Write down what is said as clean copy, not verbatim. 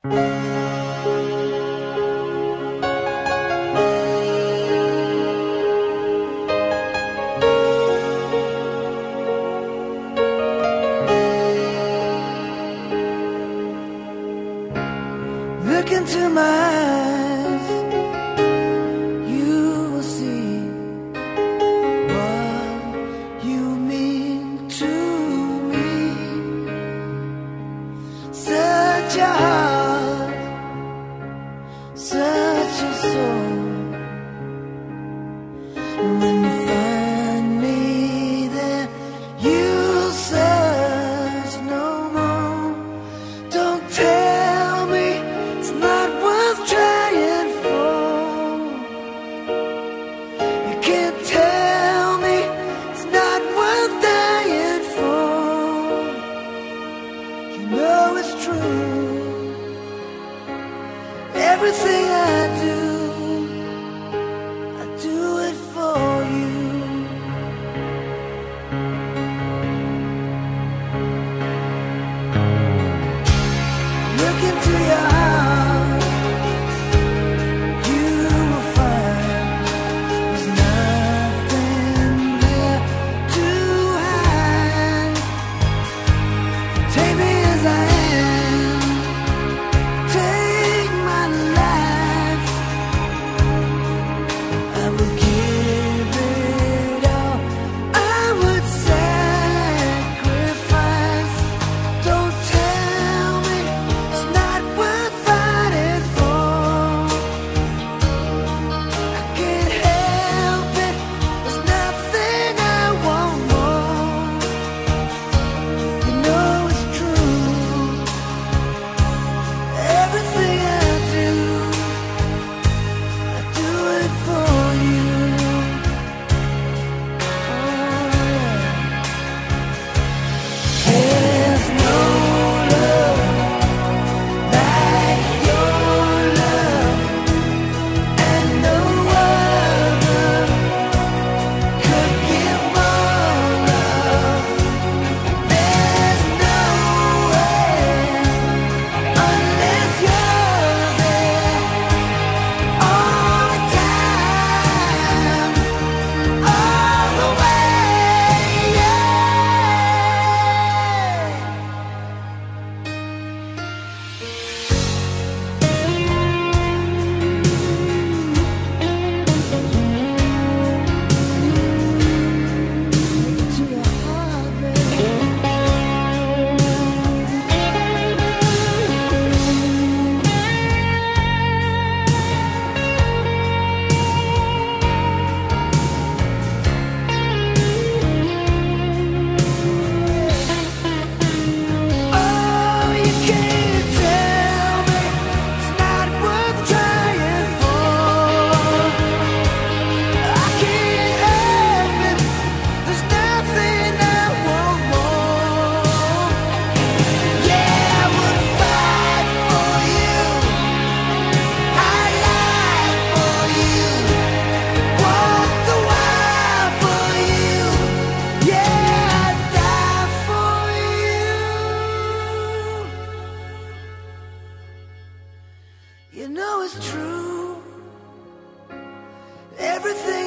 Look into my eyes, you will see what you mean to me. Such a heart, such a soul. And when you find me there, you'll search no more. Don't tell me it's not worth trying for. You can't tell me it's not worth dying for. You know it's true. Everything I do it for you. Look into your heart, you will find there's nothing there to hide. Take me as I am, take my life. I would give it all, I would sacrifice. Don't tell me it's not worth fighting for. I can't help it, there's nothing I want more. You know it's true. Everything I do it for you. There's no love like your love, and no other could give more love. There's no way unless you're there all the time, all the way, yeah. To your heart, baby. Oh, you can't tell me it's not worth trying for. I can't help it, there's nothing I want more. Yeah, I would fight for you, I'd lie for you, walk the wire for you. Yeah, I'd die for you. You know it's true. Everything